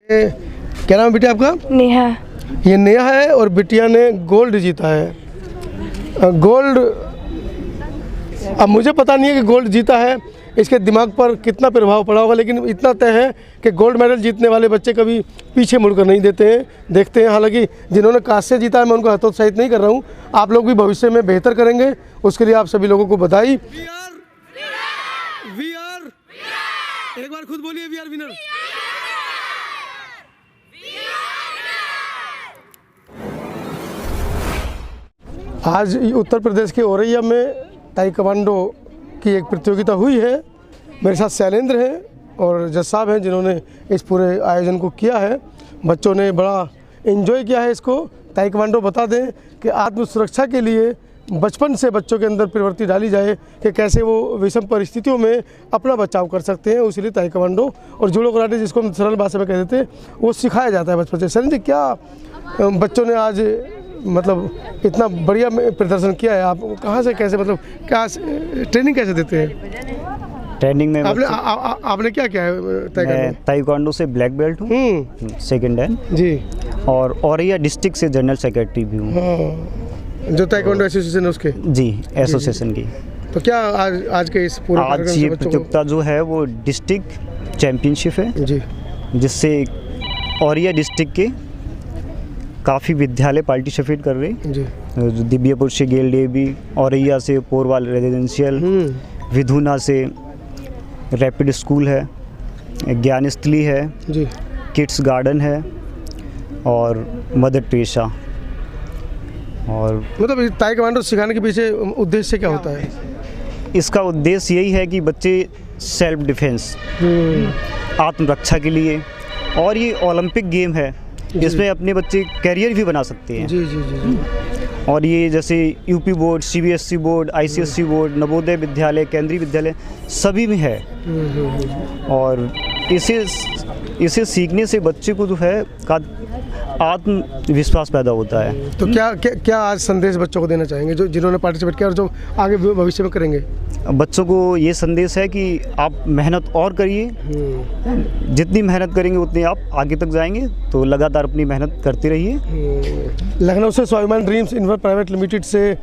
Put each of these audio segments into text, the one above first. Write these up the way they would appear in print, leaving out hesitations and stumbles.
क्या नाम है बेटा आपका? नेहा। ये नेहा है और बिटिया ने गोल्ड जीता है। गोल्ड, अब मुझे पता नहीं है कि गोल्ड जीता है इसके दिमाग पर कितना प्रभाव पड़ा होगा, लेकिन इतना तय है कि गोल्ड मेडल जीतने वाले बच्चे कभी पीछे मुड़कर नहीं देते हैं, देखते हैं। हालांकि जिन्होंने कांस्य जीता है मैं उनको हतोत्साहित नहीं कर रहा हूँ, आप लोग भी भविष्य में बेहतर करेंगे, उसके लिए आप सभी लोगों को बधाई। एक बार खुद बोलिए, वी आर विनर। आज उत्तर प्रदेश के औरैया में ताइक्वांडो की एक प्रतियोगिता हुई है। मेरे साथ शैलेंद्र हैं और जज साहब हैं जिन्होंने इस पूरे आयोजन को किया है। बच्चों ने बड़ा एंजॉय किया है इसको। ताइक्वांडो बता दें कि आत्म सुरक्षा के लिए बचपन से बच्चों के अंदर प्रवृत्ति डाली जाए कि कैसे वो विषम परिस्थितियों में अपना बचाव कर सकते हैं, इसलिए ताइक्वांडो और जूडो कराटे, जिसको हम सरल भाषा में कहते थे, वो सिखाया जाता है बचपन से। शैलेंद्र जी, क्या बच्चों ने आज मतलब इतना बढ़िया प्रदर्शन किया है? आप कहाँ से कैसे, मतलब क्या ट्रेनिंग कैसे देते हैं? ट्रेनिंग में आपने क्या किया है? मैं ताइक्वांडो से ब्लैक बेल्ट हूँ, सेकंड हैंड जी, और औरैया डिस्ट्रिक्ट से जनरल सेक्रेटरी भी हूँ। हाँ, जो ताइक्वांडो एसोसिएशन है उसके? जी, एसोसिएशन की। तो क्या आज के इस पूरे आज ये प्रतियोगिता जो है वो डिस्ट्रिक्ट चैंपियनशिप है जी, जिससे औरैया डिस्ट्रिक्ट के काफ़ी विद्यालय पार्टिसिपेट कर रहे हैं। दिव्यपुर से गेल डेवी, औरैया से पोरवाल रेजिडेंशियल, विधुना से रैपिड स्कूल है, ज्ञानस्थली है जी, किड्स गार्डन है और मदर टेरेसा। और मतलब ताइक्वांडो सिखाने के पीछे उद्देश्य क्या होता है? इसका उद्देश्य यही है कि बच्चे सेल्फ डिफेंस, आत्मरक्षा के लिए, और ये ओलंपिक गेम है, इसमें अपने बच्चे कैरियर भी बना सकते हैं। जी जी जी जी। और ये जैसे UP board, CBSE board, ICSE board, Navodaya Vidyalaya, केंद्रीय विद्यालय सभी में है। और इसे सीखने से बच्चे को जो है का आत्मविश्वास पैदा होता है। तो क्या आज संदेश बच्चों को देना चाहेंगे जो जिन्होंने पार्टिसिपेट किया और जो आगे भविष्य में करेंगे? बच्चों को ये संदेश है कि आप मेहनत और करिए, जितनी मेहनत करेंगे उतनी आप आगे तक जाएंगे, तो लगातार अपनी मेहनत करते रहिए। लखनऊ से स्वाभिमान ड्रीम्स इन्वर प्राइवेट लिमिटेड से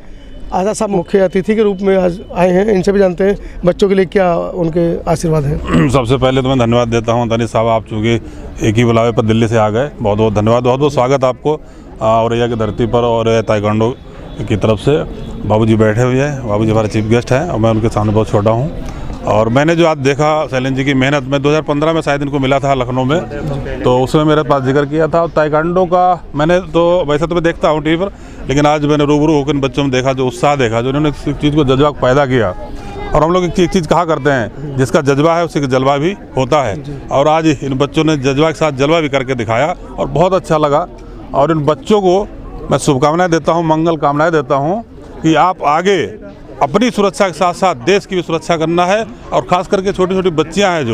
आज़ाद साहब मुख्य अतिथि के रूप में आज आए हैं, इनसे भी जानते हैं बच्चों के लिए क्या उनके आशीर्वाद हैं। सबसे पहले तो मैं धन्यवाद देता हूं दानिश साहब, आप चूँकि एक ही बुलावे पर दिल्ली से आ गए, बहुत बहुत धन्यवाद, बहुत बहुत स्वागत आपको औरैया की धरती पर। और ताइक्वांडो की तरफ से बाबूजी बैठे हुए हैं, बाबूजी हमारे चीफ गेस्ट हैं और मैं उनके सामने बहुत छोटा हूँ। और मैंने जो आज देखा शैलेंद्र जी की मेहनत में, 2015 में शायद इनको मिला था लखनऊ में, तो उसमें मेरे पास जिक्र किया था। ताइक्वांडो का मैंने तो वैसे तो मैं देखता हूँ टीवी पर, लेकिन आज मैंने रूबरू होकर बच्चों में देखा, जो उत्साह देखा, जो इन्होंने इस चीज़ को जज्बा पैदा किया। और हम लोग एक चीज़ कहा करते हैं, जिसका जज्बा है उसी का जलवा भी होता है। और आज इन बच्चों ने जज्बा के साथ जलवा भी करके दिखाया और बहुत अच्छा लगा। और इन बच्चों को मैं शुभकामनाएँ देता हूँ, मंगल कामनाएँ देता हूँ कि आप आगे अपनी सुरक्षा के साथ साथ देश की भी सुरक्षा करना है। और ख़ास करके छोटी छोटी बच्चियां हैं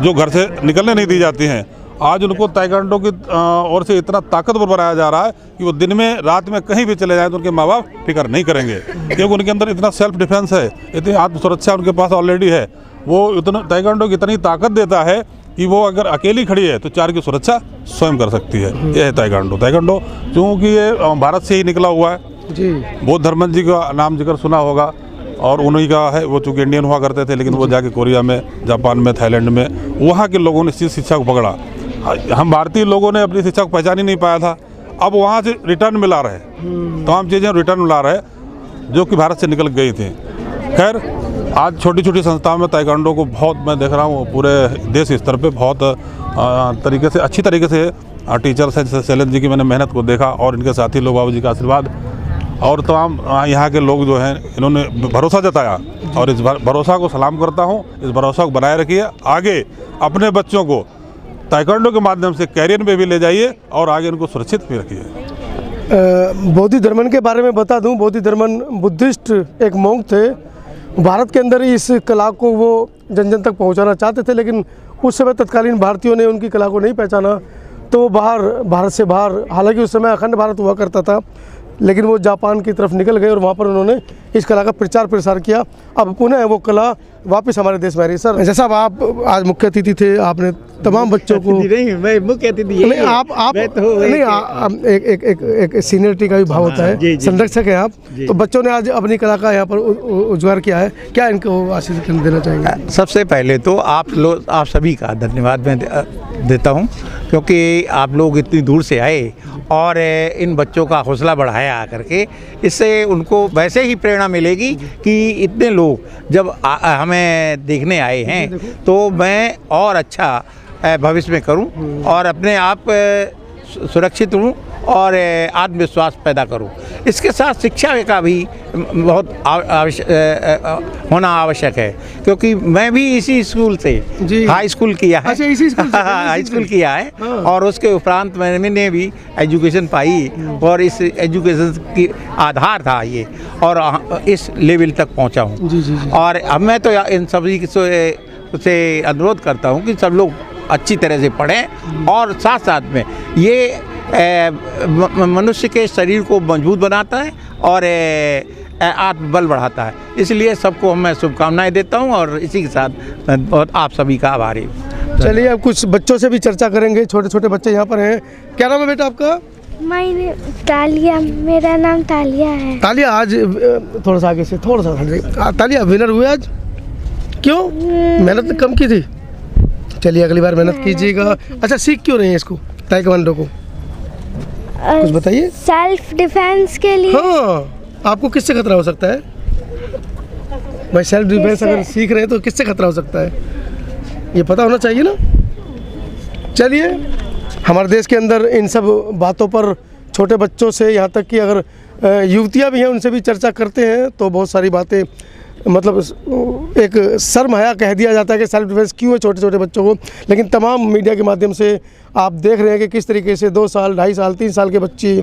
जो घर से निकलने नहीं दी जाती हैं, आज उनको ताइक्वांडो की ओर से इतना ताकतवर बनाया जा रहा है कि वो दिन में रात में कहीं भी चले जाएं तो उनके माँ बाप फिक्र नहीं करेंगे, क्योंकि उनके अंदर इतना सेल्फ डिफेंस है, इतनी आत्मसुरक्षा उनके पास ऑलरेडी है। वो इतना ताइक्वांडो की इतनी ताकत देता है कि वो अगर अकेली खड़ी है तो चार की सुरक्षा स्वयं कर सकती है। ये है ताइक्वांडो। ताइक्वांडो चूँकि ये भारत से ही निकला हुआ है जी, बौद्ध धर्म जी का नाम जिक्र सुना होगा, और उन्हीं का है। वो चूँकि इंडियन हुआ करते थे, लेकिन वो जाके कोरिया में, जापान में, थाईलैंड में, वहाँ के लोगों ने इस शिक्षा को पकड़ा। हम भारतीय लोगों ने अपनी शिक्षा को पहचान ही नहीं पाया था, अब वहाँ से रिटर्न में ला रहे, तमाम चीज़ें रिटर्न में ला रहे जो कि भारत से निकल गई थी। खैर, आज छोटी छोटी संस्थाओं में ताइक्वांडो को बहुत मैं देख रहा हूँ, पूरे देश स्तर पर बहुत तरीके से, अच्छी तरीके से टीचर्स हैं। जैसे शैलेंद्र जी की मैंने मेहनत को देखा, और इनके साथी लोग, बाबूजी का आशीर्वाद, और तमाम यहाँ के लोग जो हैं, इन्होंने भरोसा जताया, और इस भरोसा को सलाम करता हूँ। इस भरोसा को बनाए रखिए, आगे अपने बच्चों को ताइक्वांडो के माध्यम से कैरियर में भी ले जाइए और आगे इनको सुरक्षित भी रखिए। बोधि धर्मन के बारे में बता दूं, बोधि धर्मन बुद्धिस्ट एक मोंक थे। भारत के अंदर ही इस कला को वो जन जन तक पहुँचाना चाहते थे, लेकिन उस समय तत्कालीन भारतीयों ने उनकी कला को नहीं पहचाना, तो वो भारत से बाहर, हालांकि उस समय अखंड भारत हुआ करता था, लेकिन वो जापान की तरफ निकल गए और वहाँ पर उन्होंने इस कला का प्रचार प्रसार किया। अब पुनः वो कला वापस हमारे देश में आ रही है। सर जैसा आप आज मुख्य अतिथि थे, आपने तमाम बच्चों को नहीं, मैं मुख्य अतिथि नहीं, आप एक सीनियरिटी का भी भाव होता है, संरक्षक है आप, तो बच्चों ने आज अपनी कला का यहाँ पर उजागर किया है, क्या इनको आशीष देना चाहेंगे? सबसे पहले तो आप सभी का धन्यवाद मैं देता हूँ, क्योंकि आप लोग इतनी दूर से आए और इन बच्चों का हौसला बढ़ाया आकर के। इससे उनको वैसे ही प्रेरणा मिलेगी कि इतने लोग जब हमें देखने आए हैं तो मैं और अच्छा भविष्य में करूं और अपने आप सुरक्षित हूं और आत्मविश्वास पैदा करूं। इसके साथ शिक्षा का भी बहुत होना आवश्यक है, क्योंकि मैं भी इसी स्कूल से हाई स्कूल किया है। अच्छा, इसी स्कूल से हाई स्कूल किया है और उसके उपरांत मैंने भी एजुकेशन पाई और इस एजुकेशन की आधार था ये, और इस लेवल तक पहुंचा हूं। और अब मैं तो इन सभी से अनुरोध करता हूं कि सब लोग अच्छी तरह से पढ़ें और साथ साथ में ये मनुष्य के शरीर को मजबूत बनाता है और आत्मबल बढ़ाता है। इसलिए सबको मैं शुभकामनाएं देता हूं और इसी के साथ मैं बहुत आप सभी का आभारी हूँ। चलिए अब कुछ बच्चों से भी चर्चा करेंगे, छोटे छोटे बच्चे यहाँ पर हैं। क्या नाम है बेटा आपका? तालिया, मेरा नाम तालिया है। तालिया, आज थोड़ा सा आगे से, थोड़ा सा तालिया विनर हुए आज, क्यों? मेहनत कम की थी? चलिए अगली बार मेहनत कीजिएगा। अच्छा, सीख क्यों रही है इसको, ताइक्वांडो को, कुछ बताइए। सेल्फ डिफेंस के लिए। हाँ, आपको किससे खतरा हो सकता है भाई? सेल्फ डिफेंस अगर सीख रहे हैं तो किससे खतरा हो सकता है, ये पता होना चाहिए ना। चलिए, हमारे देश के अंदर इन सब बातों पर छोटे बच्चों से यहाँ तक कि अगर युवतियाँ भी हैं उनसे भी चर्चा करते हैं तो बहुत सारी बातें, मतलब एक शर्महाया कह दिया जाता है कि सेल्फ डिफेंस क्यों है छोटे छोटे बच्चों को, लेकिन तमाम मीडिया के माध्यम से आप देख रहे हैं कि किस तरीके से 2 साल, 2.5 साल, 3 साल के बच्चे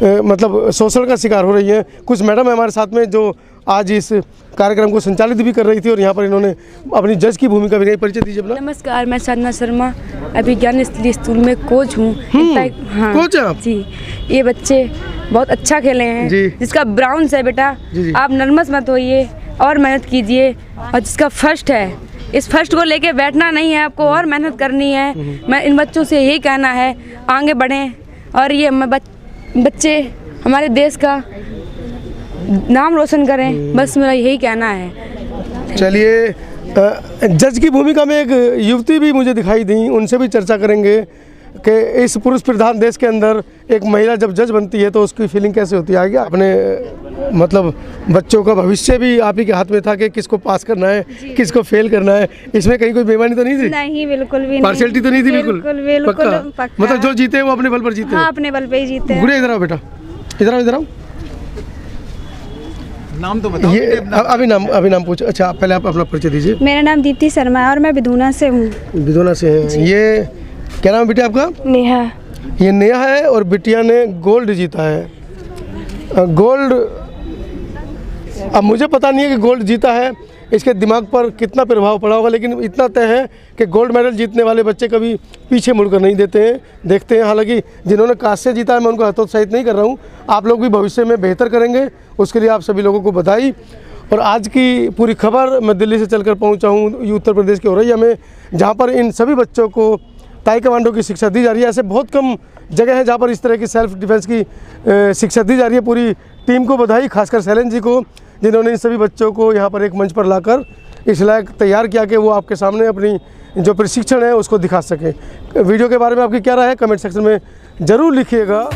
मतलब शोषण का शिकार हो रही हैं। कुछ मैडम है हमारे साथ में जो आज इस कार्यक्रम को संचालित भी कर रही थी और यहाँ पर इन्होंने अपनी जज की भूमिका भी नहीं। परिचय दीजिए अपना। नमस्कार, मैं साधना शर्मा अभिज्ञान स्कूल में कोच हूँ। हाँ, कोच हैं आप? जी, ये बच्चे बहुत अच्छा खेले हैं। जिसका ब्राउन्स है बेटा, आप नर्वस मत होइए और मेहनत कीजिए, और जिसका फर्स्ट है, इस फर्स्ट को लेके बैठना नहीं है, आपको और मेहनत करनी है। मैं इन बच्चों से यही कहना है, आगे बढ़ें और ये बच्चे हमारे देश का नाम रोशन करें, बस मेरा यही कहना है। चलिए, जज की भूमिका में एक युवती भी मुझे दिखाई दी, उनसे भी चर्चा करेंगे कि इस पुरुष प्रधान देश के अंदर एक महिला जब जज बनती है तो उसकी फीलिंग कैसे होती है। आगे अपने मतलब बच्चों का भविष्य भी आप ही के हाथ में था कि किसको पास करना है, किसको फेल करना है, इसमें कहीं कोई बेईमानी तो नहीं थी? नहीं, बिल्कुल भी नहीं। पार्शियलिटी तो नहीं थी? बिल्कुल पक्का। मतलब जो जीते हैं वो अपने बल पर जीते हैं। हाँ, अपने बल पे ही जीते हैं। गुड़िया इधर आओ बेटा, इधर आओ, इधर आओ। नाम तो बताओ। ये अभी नाम पूछो। अच्छा, पहले आप अपना परिचय दीजिए। मेरा नाम दीप्ति शर्मा है और मैं बिधुना से हूँ। बिधुना से हैं। ये क्या नाम है बेटा आपका? नेहा। ये नेहा है और बिटिया ने गोल्ड जीता है। गोल्ड, अब मुझे पता नहीं है कि गोल्ड जीता है इसके दिमाग पर कितना प्रभाव पड़ा होगा, लेकिन इतना तय है कि गोल्ड मेडल जीतने वाले बच्चे कभी पीछे मुड़कर नहीं देखते हैं। हालांकि जिन्होंने कांस्य जीता है मैं उनको हतोत्साहित नहीं कर रहा हूँ, आप लोग भी भविष्य में बेहतर करेंगे, उसके लिए आप सभी लोगों को बधाई। और आज की पूरी खबर मैं दिल्ली से चलकर पहुँचा हूँ उत्तर प्रदेश के औरैया में, जहाँ पर इन सभी बच्चों को ताइक्वांडो की शिक्षा दी जा रही है। ऐसे बहुत कम जगह है जहाँ पर इस तरह की सेल्फ डिफेंस की शिक्षा दी जा रही है। पूरी टीम को बधाई, खासकर शैलेंद्र जी को, जिन्होंने इन सभी बच्चों को यहाँ पर एक मंच पर लाकर इस लायक तैयार किया कि वो आपके सामने अपनी जो प्रशिक्षण है उसको दिखा सकें। वीडियो के बारे में आपकी क्या राय है, कमेंट सेक्शन में ज़रूर लिखिएगा।